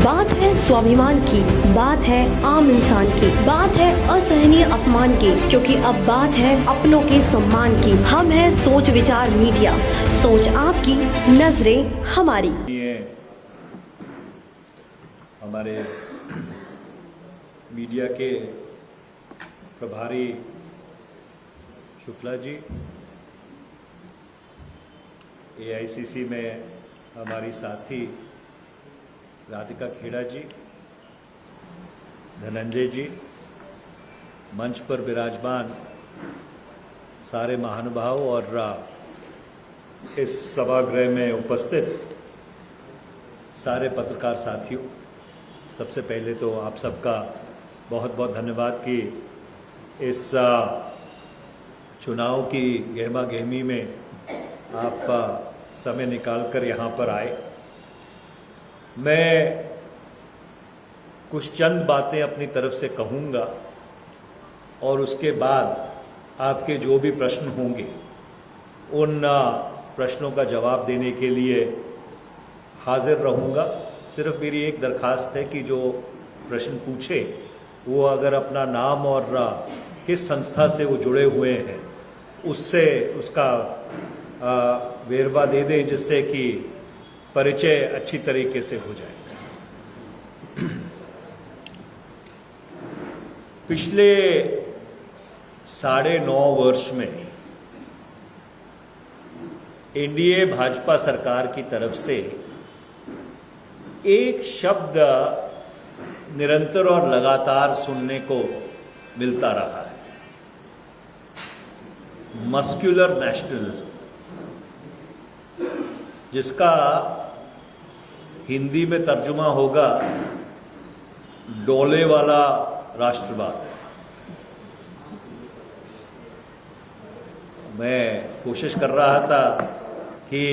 बात है स्वाभिमान की, बात है आम इंसान की, बात है असहनीय अपमान की, क्योंकि अब बात है अपनों के सम्मान की। हम है सोच विचार मीडिया, सोच आपकी, नजरें हमारी। हमारे मीडिया के प्रभारी शुक्ला जी, एआईसीसी में हमारी साथी राधिका खेड़ा जी, धनंजय जी, मंच पर विराजमान सारे महानुभाव और इस सभागृह में उपस्थित सारे पत्रकार साथियों, सबसे पहले तो आप सबका बहुत बहुत धन्यवाद कि इस चुनाव की गहमा गहमी में आप समय निकालकर यहाँ पर आए। मैं कुछ चंद बातें अपनी तरफ से कहूँगा और उसके बाद आपके जो भी प्रश्न होंगे उन प्रश्नों का जवाब देने के लिए हाजिर रहूँगा। सिर्फ मेरी एक दरख्वास्त है कि जो प्रश्न पूछे वो अगर अपना नाम और किस संस्था से वो जुड़े हुए हैं उससे उसका वेरवा दे दें, जिससे कि परिचय अच्छी तरीके से हो जाए। पिछले 9.5 वर्ष में एनडीए भाजपा सरकार की तरफ से एक शब्द निरंतर और लगातार सुनने को मिलता रहा है, मस्कुलर नेशनलिज्म, जिसका हिंदी में तर्जुमा होगा डोले वाला राष्ट्रवाद। मैं कोशिश कर रहा था कि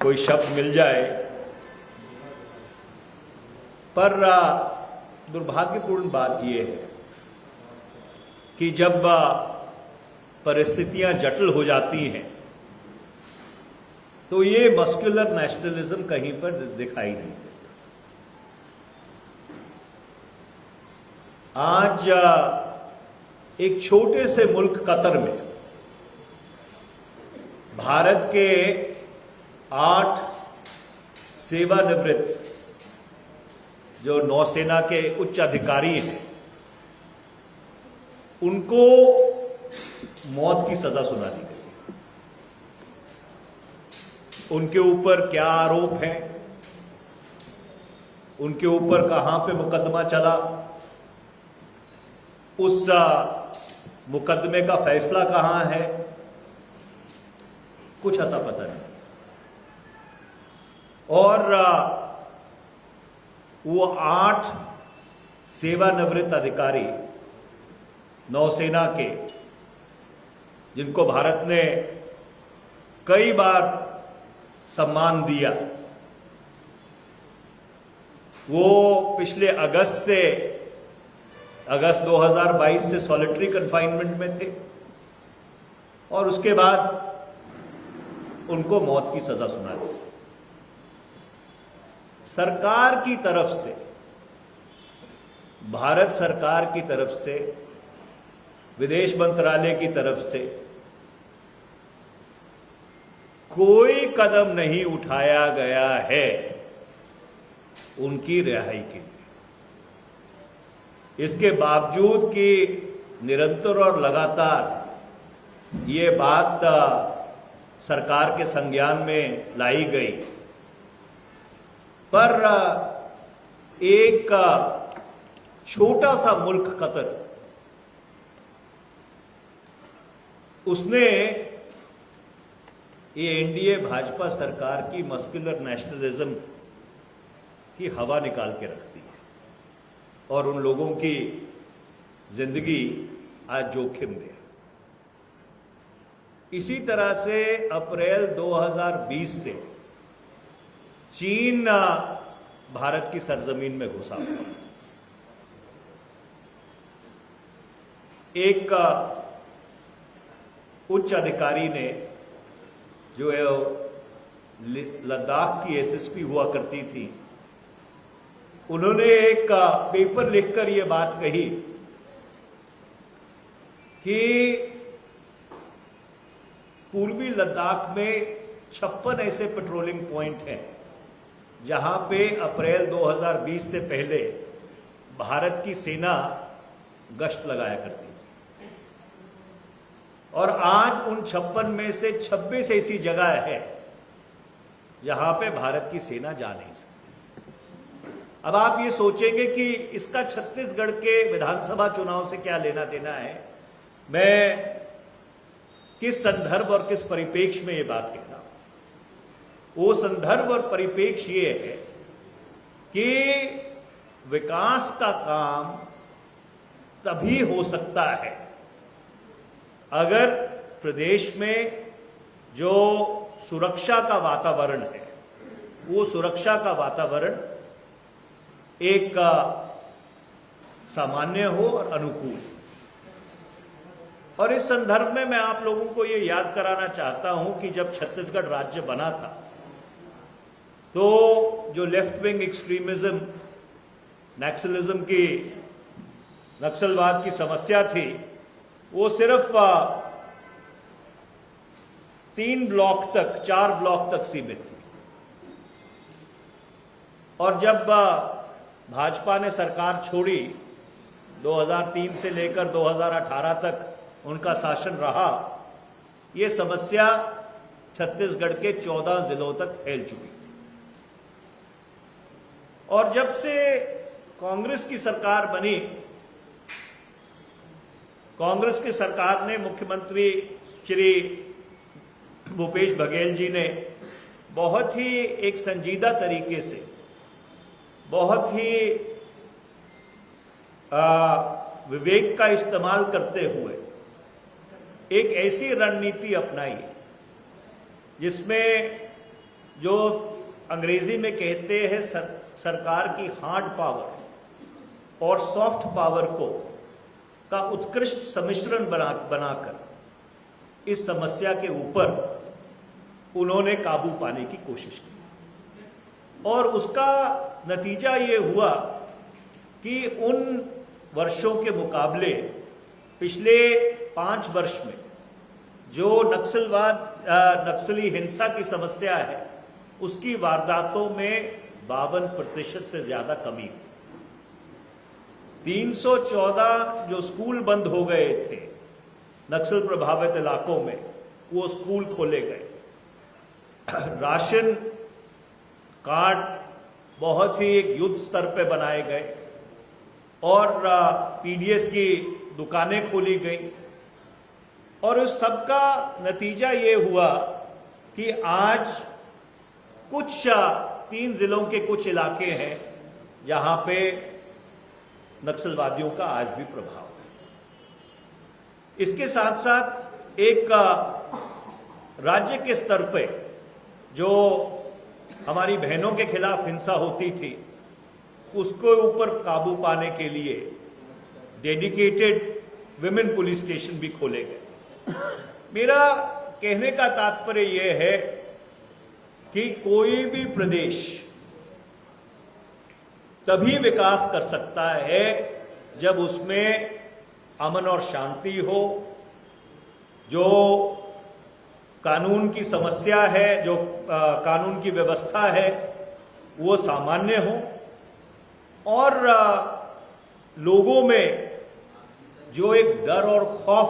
कोई शब्द मिल जाए, पर दुर्भाग्यपूर्ण बात यह है कि जब परिस्थितियां जटिल हो जाती हैं तो ये मस्कुलर नेशनलिज्म कहीं पर दिखाई नहीं देता। आज एक छोटे से मुल्क कतर में भारत के 8 सेवानिवृत्त जो नौसेना के उच्च अधिकारी हैं, उनको मौत की सजा सुना दी गई। उनके ऊपर क्या आरोप है, उनके ऊपर कहां पे मुकदमा चला, उस मुकदमे का फैसला कहां है, कुछ अता पता नहीं। और वो 8 सेवानिवृत्त अधिकारी नौसेना के, जिनको भारत ने कई बार सम्मान दिया, वो पिछले अगस्त 2022 से सॉलिटरी कन्फाइनमेंट में थे और उसके बाद उनको मौत की सजा सुना दी। सरकार की तरफ से, भारत सरकार की तरफ से, विदेश मंत्रालय की तरफ से कोई कदम नहीं उठाया गया है उनकी रिहाई के लिए। इसके बावजूद कि निरंतर और लगातार ये बात सरकार के संज्ञान में लाई गई, पर एक छोटा सा मुल्क कतर, उसने ये एनडीए भाजपा सरकार की मस्कुलर नेशनलिज्म की हवा निकाल के रख दी है और उन लोगों की जिंदगी आज जोखिम में है। इसी तरह से अप्रैल 2020 से चीन भारत की सरजमीन में घुसा हुआ। एक उच्च अधिकारी ने, जो लद्दाख की एसएसपी हुआ करती थी, उन्होंने एक पेपर लिखकर यह बात कही कि पूर्वी लद्दाख में 56 ऐसे पेट्रोलिंग पॉइंट हैं जहां पे अप्रैल 2020 से पहले भारत की सेना गश्त लगाया करती थी, और आज उन 56 में से 26 ऐसी जगह है जहां पे भारत की सेना जा नहीं सकती। अब आप ये सोचेंगे कि इसका छत्तीसगढ़ के विधानसभा चुनाव से क्या लेना देना है। मैं किस संदर्भ और किस परिप्रेक्ष्य में ये बात कह रहा हूं, वो संदर्भ और परिप्रेक्ष्य ये है कि विकास का काम तभी हो सकता है अगर प्रदेश में जो सुरक्षा का वातावरण है, वो सुरक्षा का वातावरण एक सामान्य हो और अनुकूल। और इस संदर्भ में मैं आप लोगों को ये याद कराना चाहता हूं कि जब छत्तीसगढ़ राज्य बना था तो जो लेफ्ट विंग एक्सट्रीमिज्म, नक्सलिज्म की, नक्सलवाद की समस्या थी, वो सिर्फ 3 ब्लॉक तक, 4 ब्लॉक तक सीमित थी। और जब भाजपा ने सरकार छोड़ी, 2003 से लेकर 2018 तक उनका शासन रहा, ये समस्या छत्तीसगढ़ के 14 जिलों तक फैल चुकी थी। और जब से कांग्रेस की सरकार बनी, कांग्रेस की सरकार ने, मुख्यमंत्री श्री भूपेश बघेल जी ने बहुत ही एक संजीदा तरीके से, बहुत ही विवेक का इस्तेमाल करते हुए एक ऐसी रणनीति अपनाई जिसमें जो अंग्रेजी में कहते हैं सरकार की हार्ड पावर और सॉफ्ट पावर को का उत्कृष्ट सम्मिश्रण बनाकर इस समस्या के ऊपर उन्होंने काबू पाने की कोशिश की। और उसका नतीजा ये हुआ कि उन वर्षों के मुकाबले पिछले 5 वर्ष में जो नक्सली हिंसा की समस्या है, उसकी वारदातों में 52% से ज्यादा कमी हुई। 314 जो स्कूल बंद हो गए थे नक्सल प्रभावित इलाकों में, वो स्कूल खोले गए। राशन कार्ड बहुत ही एक युद्ध स्तर पे बनाए गए और पीडीएस की दुकानें खोली गई। और उस सब का नतीजा ये हुआ कि आज कुछ 3 जिलों के कुछ इलाके हैं जहां पे नक्सलवादियों का आज भी प्रभाव है। इसके साथ साथ एक राज्य के स्तर पे जो हमारी बहनों के खिलाफ हिंसा होती थी, उसको ऊपर काबू पाने के लिए डेडिकेटेड विमेन पुलिस स्टेशन भी खोले गए। मेरा कहने का तात्पर्य यह है कि कोई भी प्रदेश तभी विकास कर सकता है जब उसमें अमन और शांति हो, जो कानून की समस्या है, जो कानून की व्यवस्था है, वो सामान्य हो, और लोगों में जो एक डर और खौफ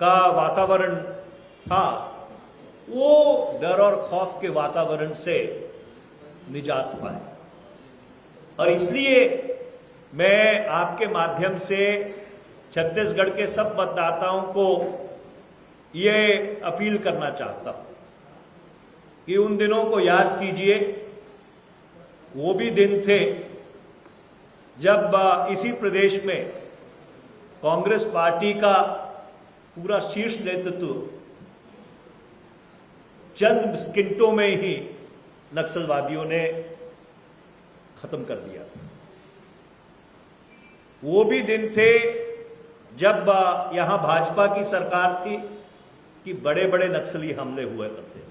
का वातावरण था, वो डर और खौफ के वातावरण से निजात पाए। और इसलिए मैं आपके माध्यम से छत्तीसगढ़ के सब मतदाताओं को ये अपील करना चाहता हूं कि उन दिनों को याद कीजिए। वो भी दिन थे जब इसी प्रदेश में कांग्रेस पार्टी का पूरा शीर्ष नेतृत्व चंद स्किंटों में ही नक्सलवादियों ने खत्म कर दिया था। वो भी दिन थे जब यहां भाजपा की सरकार थी कि बड़े बड़े नक्सली हमले हुए करते थे।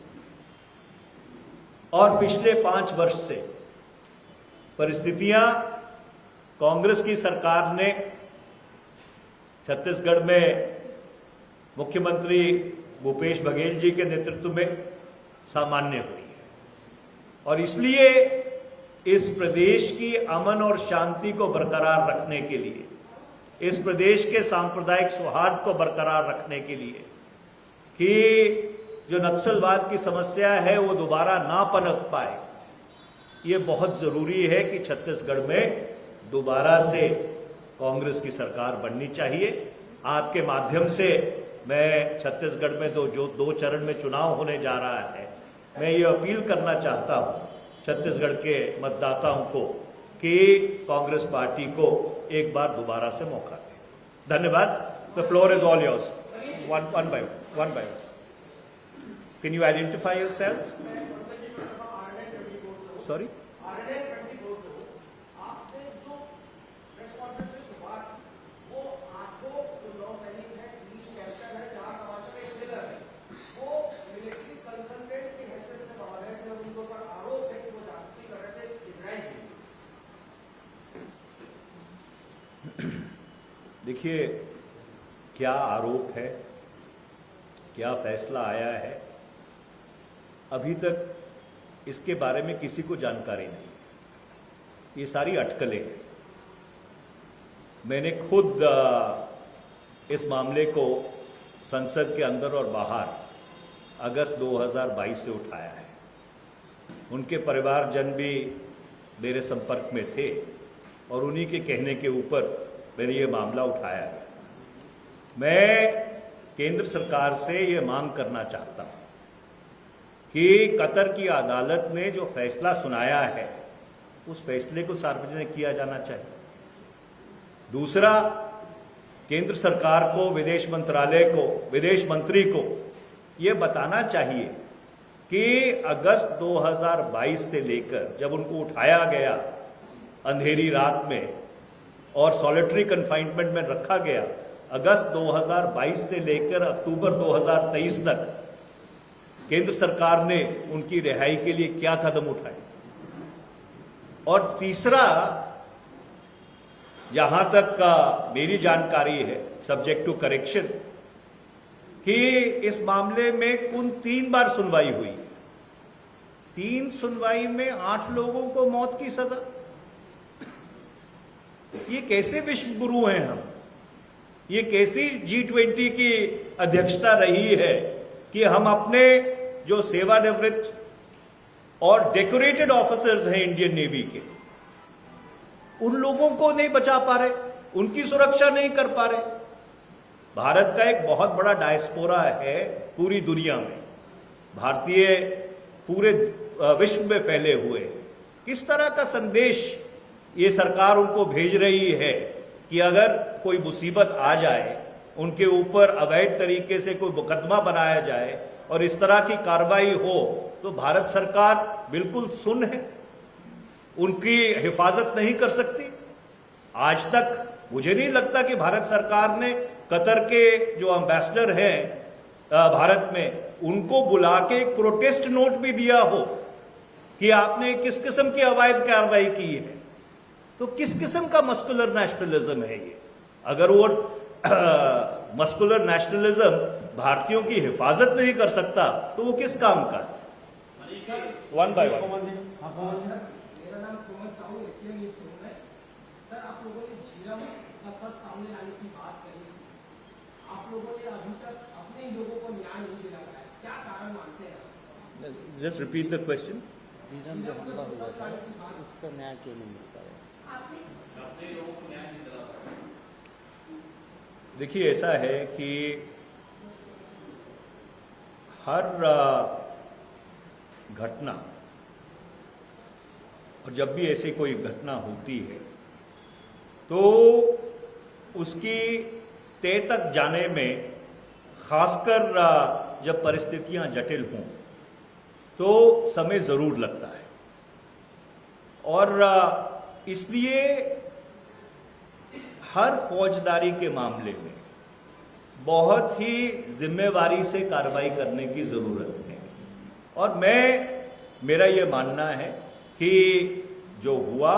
और पिछले 5 वर्ष से परिस्थितियां कांग्रेस की सरकार ने छत्तीसगढ़ में मुख्यमंत्री भूपेश बघेल जी के नेतृत्व में सामान्य हुई है और इसलिए इस प्रदेश की अमन और शांति को बरकरार रखने के लिए, इस प्रदेश के सांप्रदायिक सौहार्द को बरकरार रखने के लिए कि जो नक्सलवाद की समस्या है वो दोबारा ना पनप पाए, ये बहुत जरूरी है कि छत्तीसगढ़ में दोबारा से कांग्रेस की सरकार बननी चाहिए। आपके माध्यम से मैं छत्तीसगढ़ में जो 2 चरण में चुनाव होने जा रहा है, मैं ये अपील करना चाहता हूँ छत्तीसगढ़ के मतदाताओं को कि कांग्रेस पार्टी को एक बार दोबारा से मौका दें। धन्यवाद। The floor is all yours. One by one. Can you identify yourself? Sorry, देखिए, क्या आरोप है, क्या फैसला आया है, अभी तक इसके बारे में किसी को जानकारी नहीं। ये सारी अटकलें हैं। मैंने खुद इस मामले को संसद के अंदर और बाहर अगस्त 2022 से उठाया है। उनके परिवारजन भी मेरे संपर्क में थे और उन्हीं के कहने के ऊपर मैंने ये मामला उठाया है। मैं केंद्र सरकार से ये मांग करना चाहता हूँ कि कतर की अदालत ने जो फैसला सुनाया है उस फैसले को सार्वजनिक किया जाना चाहिए। दूसरा, केंद्र सरकार को, विदेश मंत्रालय को, विदेश मंत्री को ये बताना चाहिए कि अगस्त 2022 से लेकर जब उनको उठाया गया अंधेरी रात में और सॉलिटरी कन्फाइनमेंट में रखा गया, अगस्त 2022 से लेकर अक्टूबर 2023 तक केंद्र सरकार ने उनकी रिहाई के लिए क्या कदम उठाए। और तीसरा, जहां तक मेरी जानकारी है, सब्जेक्ट टू करेक्शन, कि इस मामले में कुल 3 बार सुनवाई हुई। 3 सुनवाई में 8 लोगों को मौत की सजा। ये कैसे विश्व गुरु हैं हम? ये कैसी G20 की अध्यक्षता रही है कि हम अपने जो सेवानिवृत्त और डेकोरेटेड ऑफिसर्स हैं इंडियन नेवी के, उन लोगों को नहीं बचा पा रहे, उनकी सुरक्षा नहीं कर पा रहे। भारत का एक बहुत बड़ा डायस्पोरा है पूरी दुनिया में, भारतीय पूरे विश्व में फैले हुए। किस तरह का संदेश ये सरकार उनको भेज रही है कि अगर कोई मुसीबत आ जाए, उनके ऊपर अवैध तरीके से कोई मुकदमा बनाया जाए और इस तरह की कार्रवाई हो, तो भारत सरकार बिल्कुल सुन्न है, उनकी हिफाजत नहीं कर सकती। आज तक मुझे नहीं लगता कि भारत सरकार ने कतर के जो एम्बेसडर हैं भारत में, उनको बुला के एक प्रोटेस्ट नोट भी दिया हो कि आपने किस किस्म की अवैध कार्रवाई की है। तो किस किस्म का मस्कुलर नेशनलिज्म है ये? अगर वो मस्कुलर नेशनलिज्म भारतीयों की हिफाजत नहीं कर सकता तो वो किस काम का? One by one. मेरा नाम कोमल साहू, एशियन न्यूज़ से हूं मैं। सर, आप लोगों ने झीरम का सच सामने लाने की बात कही। आप लोगों ने अभी तक अपने ही लोगों को न्याय नहीं दिला पाया, क्या कारण मानते हैं? Just repeat the question. Jhiram जो हमला हुआ था उसका न्याय क्यों नहीं मिल पाया? देखिए, ऐसा है कि हर घटना, और जब भी ऐसी कोई घटना होती है तो उसकी तय तक जाने में, खासकर जब परिस्थितियां जटिल हों, तो समय जरूर लगता है। और इसलिए हर फौजदारी के मामले में बहुत ही जिम्मेवारी से कार्रवाई करने की जरूरत है। और मैं मेरा ये मानना है कि जो हुआ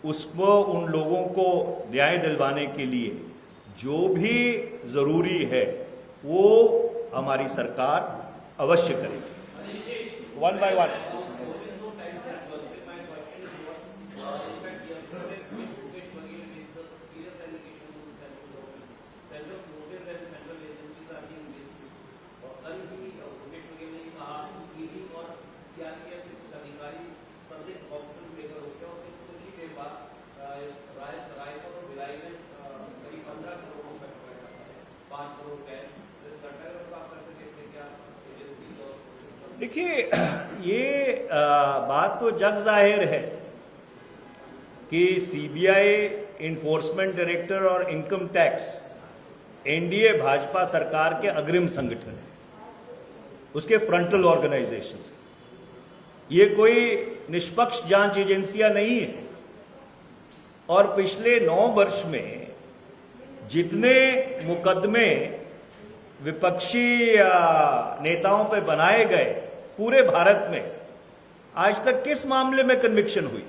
उसको उन लोगों को न्याय दिलवाने के लिए जो भी जरूरी है वो हमारी सरकार अवश्य करेगी। One by one. देखिए, ये बात तो जग जाहिर है कि सीबीआई, इन्फोर्समेंट डायरेक्टर और इनकम टैक्स एनडीए भाजपा सरकार के अग्रिम संगठन है, उसके फ्रंटल ऑर्गेनाइजेशन है। ये कोई निष्पक्ष जांच एजेंसियां नहीं है। और पिछले 9 वर्ष में जितने मुकदमे विपक्षी नेताओं पे बनाए गए पूरे भारत में, आज तक किस मामले में कन्विक्शन हुई?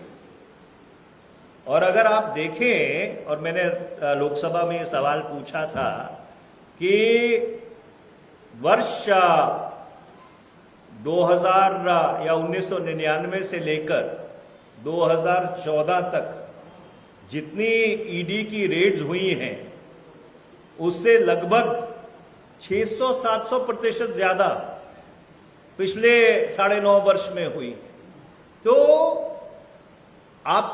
और अगर आप देखें, और मैंने लोकसभा में ये सवाल पूछा था कि वर्ष 2000 या 1999 से लेकर 2014 तक जितनी ईडी की रेड्स हुई हैं उससे लगभग 600-700% ज्यादा पिछले 9.5 वर्ष में हुई। तो आप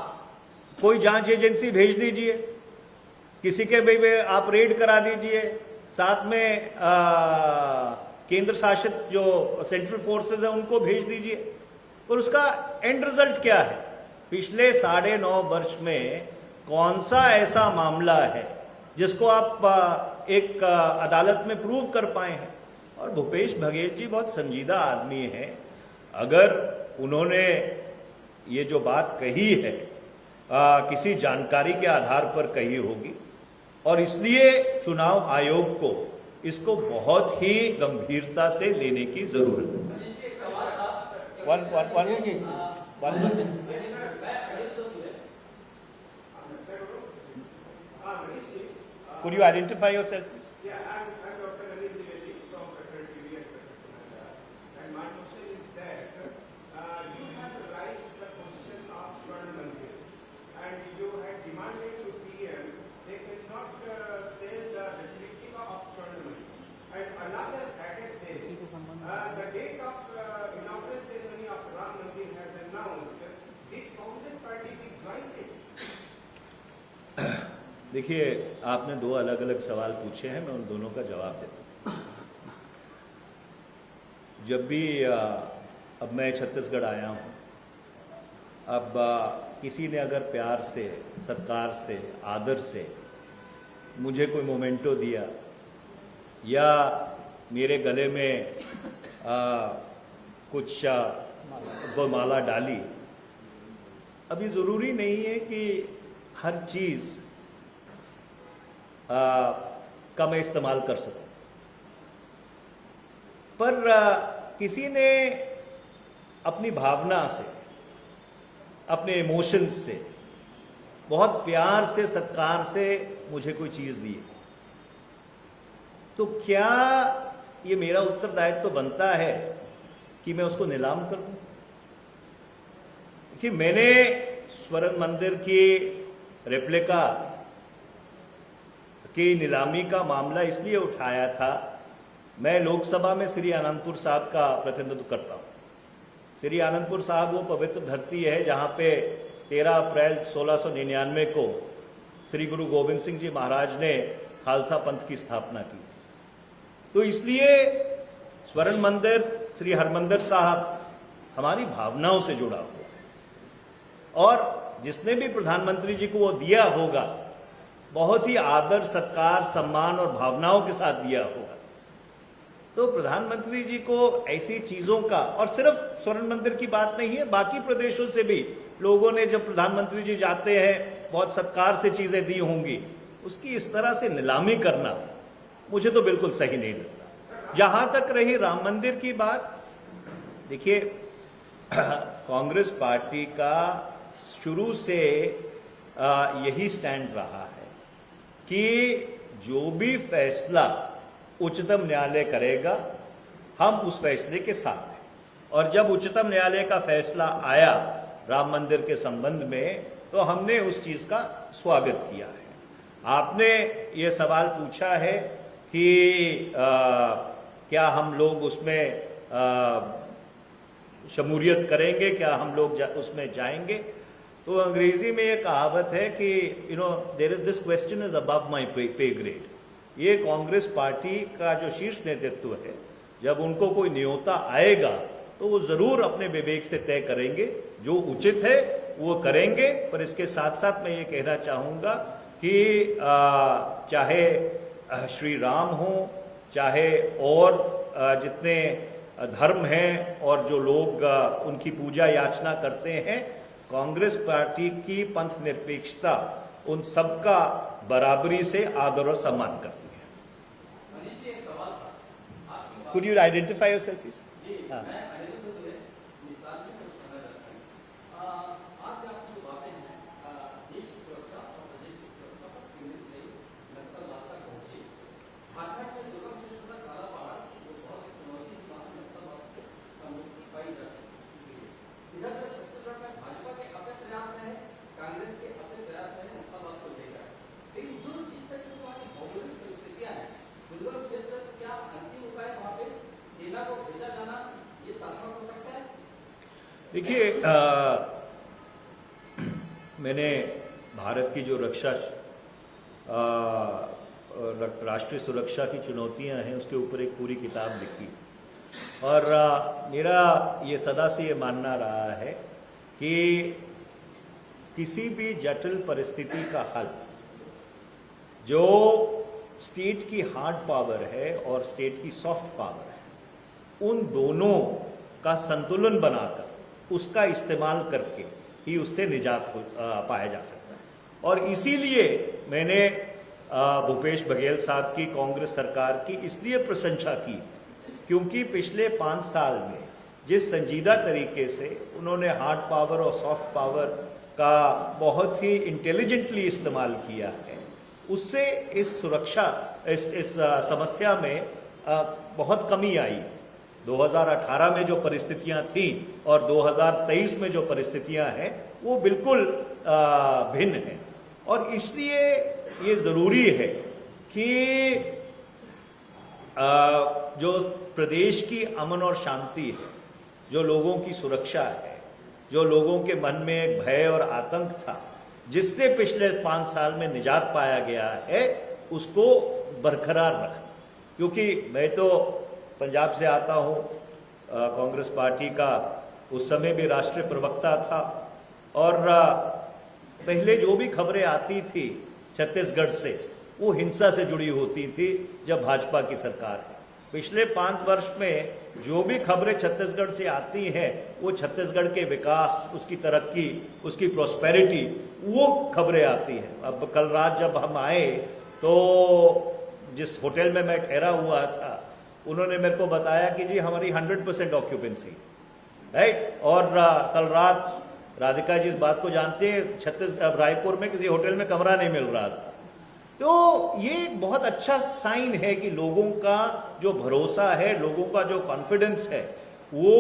कोई जांच एजेंसी भेज दीजिए, किसी के भी आप रेड करा दीजिए, साथ में केंद्र शासित जो सेंट्रल फोर्सेस है उनको भेज दीजिए, और उसका एंड रिजल्ट क्या है? पिछले 9.5 वर्ष में कौन सा ऐसा मामला है जिसको आप एक अदालत में प्रूव कर पाए हैं? और भूपेश बघेल जी बहुत संजीदा आदमी हैं। अगर उन्होंने ये जो बात कही है किसी जानकारी के आधार पर कही होगी, और इसलिए चुनाव आयोग को इसको बहुत ही गंभीरता से लेने की जरूरत है। Could you identify yourself, please? Yeah, I'm Dr. Anil Dwivedi from Federal TV and Federal Samachar. And my question is that you have raised the question of Swarna Mandir, and you had demanded to PM they cannot sell the replica of Swarna Mandir. And another added this, the date of inaugural ceremony of Ram Mandir has announced. Did Congress party join this? देखिए, आपने 2 अलग अलग सवाल पूछे हैं, मैं उन दोनों का जवाब देता हूँ। जब भी अब मैं छत्तीसगढ़ आया हूँ, अब किसी ने अगर प्यार से, सत्कार से, आदर से मुझे कोई मोमेंटो दिया या मेरे गले में कुछ माला डाली, अभी ज़रूरी नहीं है कि हर चीज़ का मैं इस्तेमाल कर सकूं, पर किसी ने अपनी भावना से, अपने इमोशंस से, बहुत प्यार से, सत्कार से मुझे कोई चीज दी, तो क्या ये मेरा उत्तरदायित्व तो बनता है कि मैं उसको नीलाम कर दूं? कि मैंने स्वर्ण मंदिर की रेप्लिका की नीलामी का मामला इसलिए उठाया था, मैं लोकसभा में श्री आनंदपुर साहब का प्रतिनिधित्व करता हूँ। श्री आनंदपुर साहब वो पवित्र धरती है जहाँ पे 13 अप्रैल 1699 को श्री गुरु गोविंद सिंह जी महाराज ने खालसा पंथ की स्थापना की थी। तो इसलिए स्वर्ण मंदिर, श्री हरमंदिर साहब हमारी भावनाओं से जुड़ा हुआ, और जिसने भी प्रधानमंत्री जी को वो दिया होगा बहुत ही आदर, सत्कार, सम्मान और भावनाओं के साथ दिया होगा। तो प्रधानमंत्री जी को ऐसी चीजों का, और सिर्फ स्वर्ण मंदिर की बात नहीं है, बाकी प्रदेशों से भी लोगों ने जब प्रधानमंत्री जी जाते हैं बहुत सत्कार से चीजें दी होंगी, उसकी इस तरह से नीलामी करना मुझे तो बिल्कुल सही नहीं लगता। जहां तक रही राम मंदिर की बात, देखिए कांग्रेस पार्टी का शुरू से यही स्टैंड रहा है कि जो भी फैसला उच्चतम न्यायालय करेगा हम उस फैसले के साथ हैं। और जब उच्चतम न्यायालय का फैसला आया राम मंदिर के संबंध में तो हमने उस चीज का स्वागत किया है। आपने ये सवाल पूछा है कि क्या हम लोग उसमें शमूलियत करेंगे, क्या हम लोग उसमें जाएंगे। तो अंग्रेजी में ये कहावत है कि there is this question is above my pay grade. ये कांग्रेस पार्टी का जो शीर्ष नेतृत्व है, जब उनको कोई न्योता आएगा तो वो जरूर अपने विवेक से तय करेंगे, जो उचित है वो करेंगे। पर इसके साथ साथ मैं ये कहना चाहूंगा कि चाहे श्री राम हो, चाहे और जितने धर्म हैं और जो लोग उनकी पूजा याचना करते हैं, कांग्रेस पार्टी की पंथ निरपेक्षता उन सबका बराबरी से आदर और सम्मान करती है। Could you identify yourself, please? देखिए, मैंने भारत की जो राष्ट्रीय सुरक्षा की चुनौतियां हैं उसके ऊपर एक पूरी किताब लिखी और मेरा ये सदा से ये मानना रहा है कि किसी भी जटिल परिस्थिति का हल जो स्टेट की हार्ड पावर है और स्टेट की सॉफ्ट पावर है, उन दोनों का संतुलन बनाकर उसका इस्तेमाल करके ही उससे निजात पाया जा सकता है। और इसीलिए मैंने भूपेश बघेल साहब की कांग्रेस सरकार की इसलिए प्रशंसा की क्योंकि पिछले 5 साल में जिस संजीदा तरीके से उन्होंने हार्ड पावर और सॉफ्ट पावर का बहुत ही इंटेलिजेंटली इस्तेमाल किया है, उससे इस समस्या में बहुत कमी आई। 2018 में जो परिस्थितियां थी और 2023 में जो परिस्थितियां हैं वो बिल्कुल भिन्न हैं। और इसलिए ये जरूरी है कि जो प्रदेश की अमन और शांति है, जो लोगों की सुरक्षा है, जो लोगों के मन में एक भय और आतंक था जिससे पिछले 5 साल में निजात पाया गया है, उसको बरकरार रखें। क्योंकि मैं तो पंजाब से आता हूं, कांग्रेस पार्टी का उस समय भी राष्ट्रीय प्रवक्ता था और पहले जो भी खबरें आती थी छत्तीसगढ़ से वो हिंसा से जुड़ी होती थी जब भाजपा की सरकार है। पिछले 5 वर्ष में जो भी खबरें छत्तीसगढ़ से आती हैं वो छत्तीसगढ़ के विकास, उसकी तरक्की, उसकी प्रॉस्पेरिटी, वो खबरें आती हैं। अब कल रात जब हम आए तो जिस होटल में मैं ठहरा हुआ था उन्होंने मेरे को बताया कि जी हमारी 100% ऑक्यूपेंसी, राइट। और कल रात राधिका जी इस बात को जानते हैं, रायपुर में किसी होटल में कमरा नहीं मिल रहा था। तो ये एक बहुत अच्छा साइन है कि लोगों का जो भरोसा है, लोगों का जो कॉन्फिडेंस है वो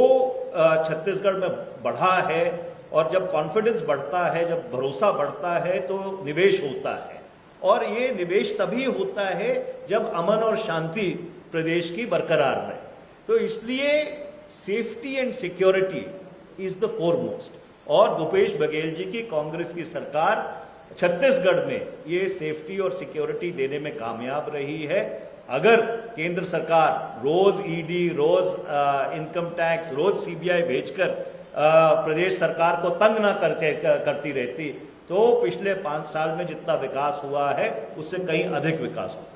छत्तीसगढ़ में बढ़ा है। और जब कॉन्फिडेंस बढ़ता है, जब भरोसा बढ़ता है तो निवेश होता है। और ये निवेश तभी होता है जब अमन और शांति प्रदेश की बरकरार रहे। तो इसलिए safety and security is the foremost. और भूपेश बघेल जी की कांग्रेस की सरकार छत्तीसगढ़ में ये सेफ्टी और सिक्योरिटी देने में कामयाब रही है। अगर केंद्र सरकार रोज ईडी, रोज इनकम टैक्स, रोज सीबीआई भेजकर प्रदेश सरकार को तंग ना करती रहती तो पिछले 5 साल में जितना विकास हुआ है उससे कहीं अधिक विकास हुआ।